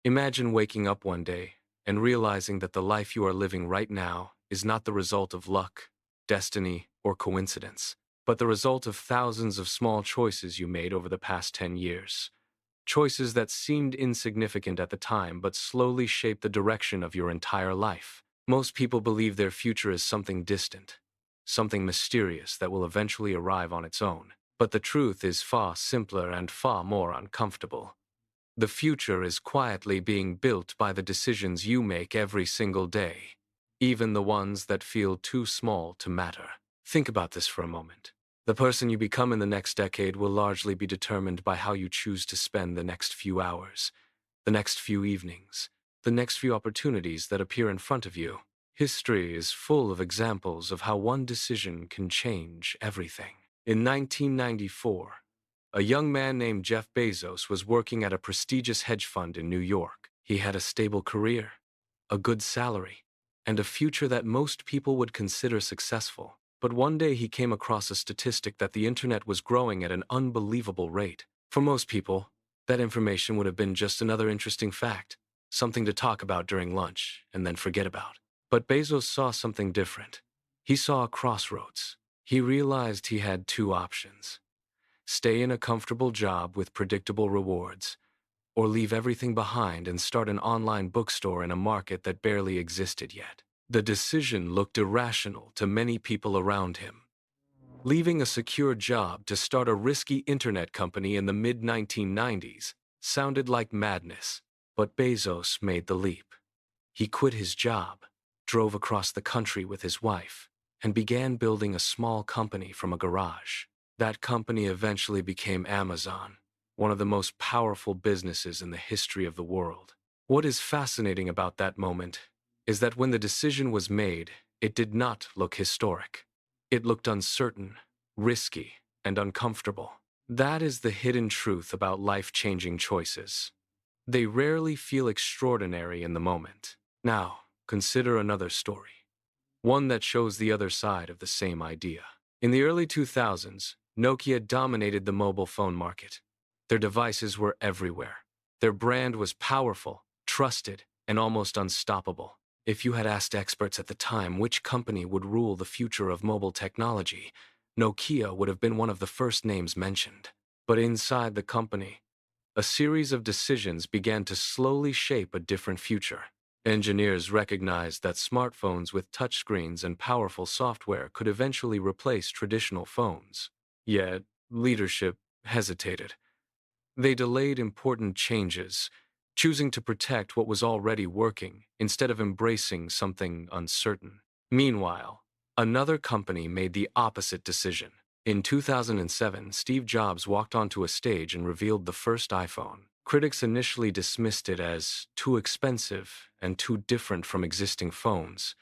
Imagine waking up one day and realizing that the life you are living right now is not the result of luck, destiny, or coincidence, but the result of thousands of small choices you made over the past 10 years. Choices that seemed insignificant at the time but slowly shaped the direction of your entire life. Most people believe their future is something distant, something mysterious that will eventually arrive on its own. But the truth is far simpler and far more uncomfortable. The future is quietly being built by the decisions you make every single day, even the ones that feel too small to matter. Think about this for a moment. The person you become in the next decade will largely be determined by how you choose to spend the next few hours, the next few evenings, the next few opportunities that appear in front of you. History is full of examples of how one decision can change everything. In 1994, a young man named Jeff Bezos was working at a prestigious hedge fund in New York. He had a stable career, a good salary, and a future that most people would consider successful. But one day he came across a statistic that the internet was growing at an unbelievable rate. For most people, that information would have been just another interesting fact, something to talk about during lunch and then forget about. But Bezos saw something different. He saw a crossroads. He realized he had two options: stay in a comfortable job with predictable rewards, or leave everything behind and start an online bookstore in a market that barely existed yet. The decision looked irrational to many people around him. Leaving a secure job to start a risky internet company in the mid-1990s sounded like madness, but Bezos made the leap. He quit his job, drove across the country with his wife, and began building a small company from a garage. That company eventually became Amazon, one of the most powerful businesses in the history of the world. What is fascinating about that moment is that when the decision was made, it did not look historic. It looked uncertain, risky, and uncomfortable. That is the hidden truth about life-changing choices. They rarely feel extraordinary in the moment. Now, consider another story, one that shows the other side of the same idea. In the early 2000s, Nokia dominated the mobile phone market. Their devices were everywhere. Their brand was powerful, trusted, and almost unstoppable. If you had asked experts at the time which company would rule the future of mobile technology, Nokia would have been one of the first names mentioned. But inside the company, a series of decisions began to slowly shape a different future. Engineers recognized that smartphones with touchscreens and powerful software could eventually replace traditional phones. Yet, leadership hesitated. They delayed important changes, choosing to protect what was already working instead of embracing something uncertain. Meanwhile, another company made the opposite decision. In 2007, Steve Jobs walked onto a stage and revealed the first iPhone. Critics initially dismissed it as too expensive and too different from existing phones,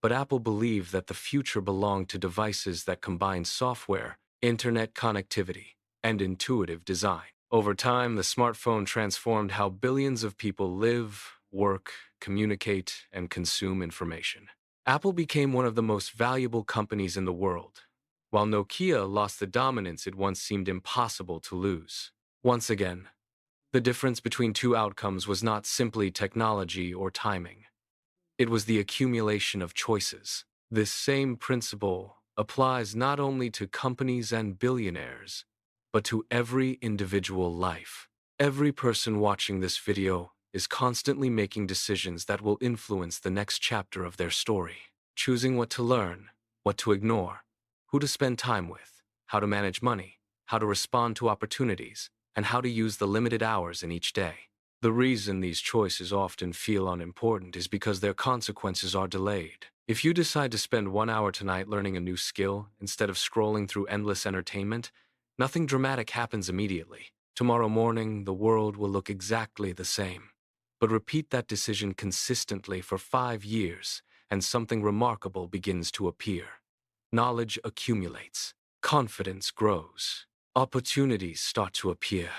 but Apple believed that the future belonged to devices that combine software, internet connectivity, and intuitive design. Over time, the smartphone transformed how billions of people live, work, communicate, and consume information. Apple became one of the most valuable companies in the world, while Nokia lost the dominance it once seemed impossible to lose. Once again, the difference between two outcomes was not simply technology or timing. It was the accumulation of choices. This same principle applies not only to companies and billionaires, but to every individual life. Every person watching this video is constantly making decisions that will influence the next chapter of their story. Choosing what to learn, what to ignore, who to spend time with, how to manage money, how to respond to opportunities, and how to use the limited hours in each day. The reason these choices often feel unimportant is because their consequences are delayed. If you decide to spend 1 hour tonight learning a new skill instead of scrolling through endless entertainment, nothing dramatic happens immediately. Tomorrow morning, the world will look exactly the same. But repeat that decision consistently for 5 years, and something remarkable begins to appear. Knowledge accumulates, confidence grows, opportunities start to appear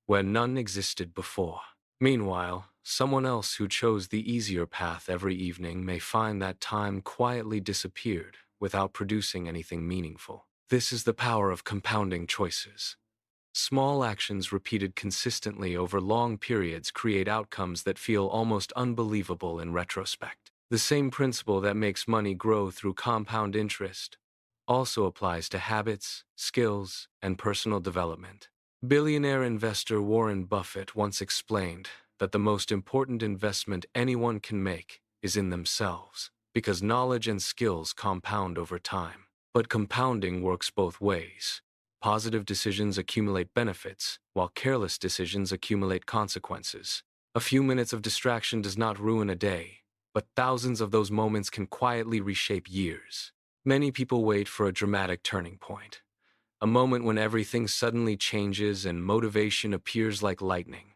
where none existed before. Meanwhile, someone else who chose the easier path every evening may find that time quietly disappeared without producing anything meaningful. This is the power of compounding choices. Small actions repeated consistently over long periods create outcomes that feel almost unbelievable in retrospect. The same principle that makes money grow through compound interest also applies to habits, skills, and personal development. Billionaire investor Warren Buffett once explained that the most important investment anyone can make is in themselves, because knowledge and skills compound over time. But compounding works both ways. Positive decisions accumulate benefits, while careless decisions accumulate consequences. A few minutes of distraction does not ruin a day, but thousands of those moments can quietly reshape years. Many people wait for a dramatic turning point, a moment when everything suddenly changes and motivation appears like lightning.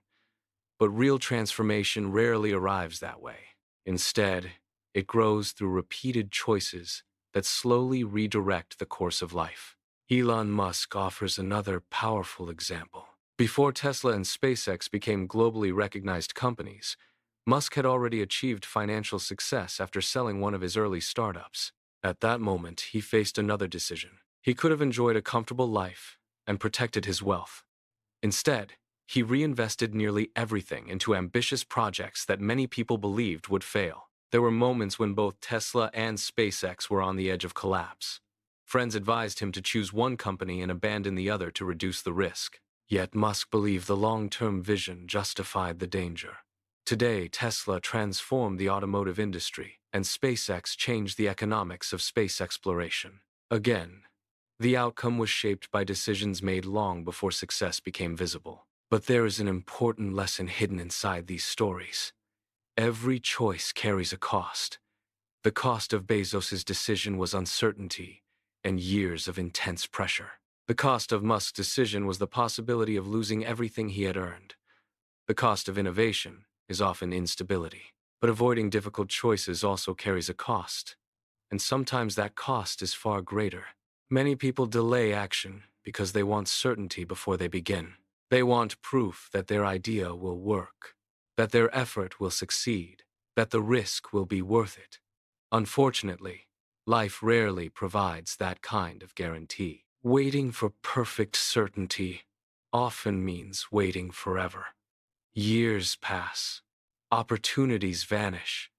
But real transformation rarely arrives that way. Instead, it grows through repeated choices that slowly redirect the course of life. Elon Musk offers another powerful example. Before Tesla and SpaceX became globally recognized companies, Musk had already achieved financial success after selling one of his early startups. At that moment, he faced another decision. He could have enjoyed a comfortable life and protected his wealth. Instead, he reinvested nearly everything into ambitious projects that many people believed would fail. There were moments when both Tesla and SpaceX were on the edge of collapse. Friends advised him to choose one company and abandon the other to reduce the risk. Yet Musk believed the long-term vision justified the danger. Today, Tesla transformed the automotive industry, and SpaceX changed the economics of space exploration. Again, the outcome was shaped by decisions made long before success became visible. But there is an important lesson hidden inside these stories. Every choice carries a cost. The cost of Bezos's decision was uncertainty and years of intense pressure. The cost of Musk's decision was the possibility of losing everything he had earned. The cost of innovation is often instability. But avoiding difficult choices also carries a cost, and sometimes that cost is far greater. Many people delay action because they want certainty before they begin. They want proof that their idea will work, that their effort will succeed, that the risk will be worth it. Unfortunately, life rarely provides that kind of guarantee. Waiting for perfect certainty often means waiting forever. Years pass, opportunities vanish,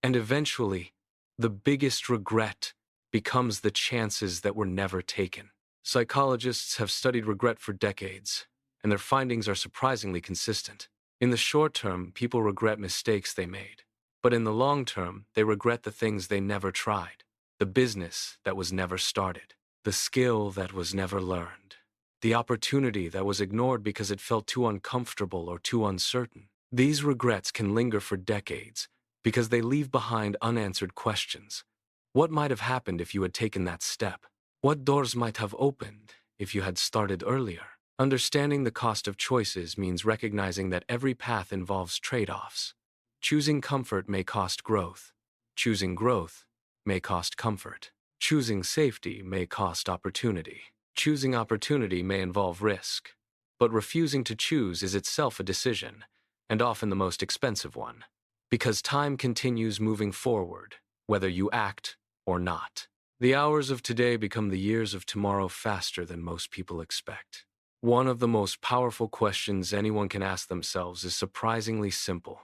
and eventually, the biggest regret becomes the chances that were never taken. Psychologists have studied regret for decades, and their findings are surprisingly consistent. In the short term, people regret mistakes they made. But in the long term, they regret the things they never tried, the business that was never started, the skill that was never learned, the opportunity that was ignored because it felt too uncomfortable or too uncertain. These regrets can linger for decades because they leave behind unanswered questions. What might have happened if you had taken that step? What doors might have opened if you had started earlier? Understanding the cost of choices means recognizing that every path involves trade-offs. Choosing comfort may cost growth. Choosing growth may cost comfort. Choosing safety may cost opportunity. Choosing opportunity may involve risk. But refusing to choose is itself a decision, and often the most expensive one. Because time continues moving forward, whether you act or not. The hours of today become the years of tomorrow faster than most people expect. One of the most powerful questions anyone can ask themselves is surprisingly simple.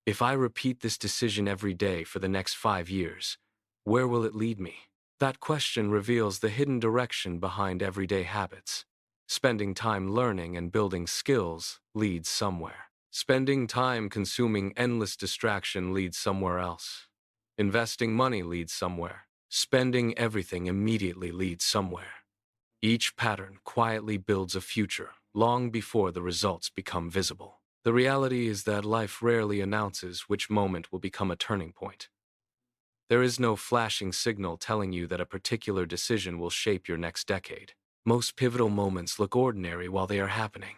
If I repeat this decision every day for the next 5 years, where will it lead me? That question reveals the hidden direction behind everyday habits. Spending time learning and building skills leads somewhere. Spending time consuming endless distraction leads somewhere else. Investing money leads somewhere. Spending everything immediately leads somewhere. Each pattern quietly builds a future long before the results become visible. The reality is that life rarely announces which moment will become a turning point. There is no flashing signal telling you that a particular decision will shape your next decade. Most pivotal moments look ordinary while they are happening.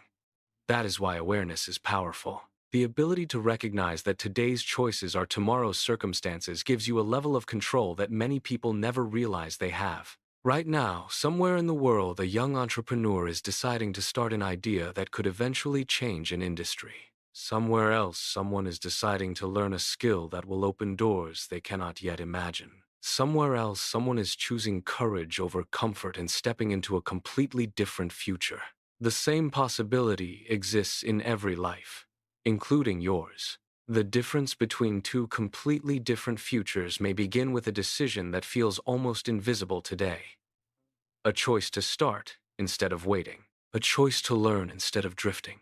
That is why awareness is powerful. The ability to recognize that today's choices are tomorrow's circumstances gives you a level of control that many people never realize they have. Right now, somewhere in the world, a young entrepreneur is deciding to start an idea that could eventually change an industry. Somewhere else, someone is deciding to learn a skill that will open doors they cannot yet imagine. Somewhere else, someone is choosing courage over comfort and stepping into a completely different future. The same possibility exists in every life, including yours. The difference between two completely different futures may begin with a decision that feels almost invisible today. A choice to start instead of waiting. A choice to learn instead of drifting.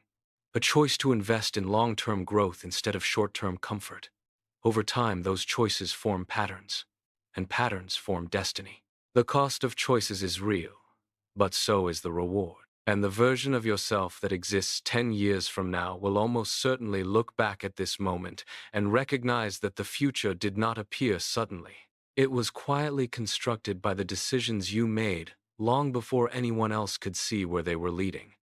A choice to invest in long-term growth instead of short-term comfort. Over time, those choices form patterns, and patterns form destiny. The cost of choices is real, but so is the reward. And the version of yourself that exists 10 years from now will almost certainly look back at this moment and recognize that the future did not appear suddenly. It was quietly constructed by the decisions you made long before anyone else could see where they were leading.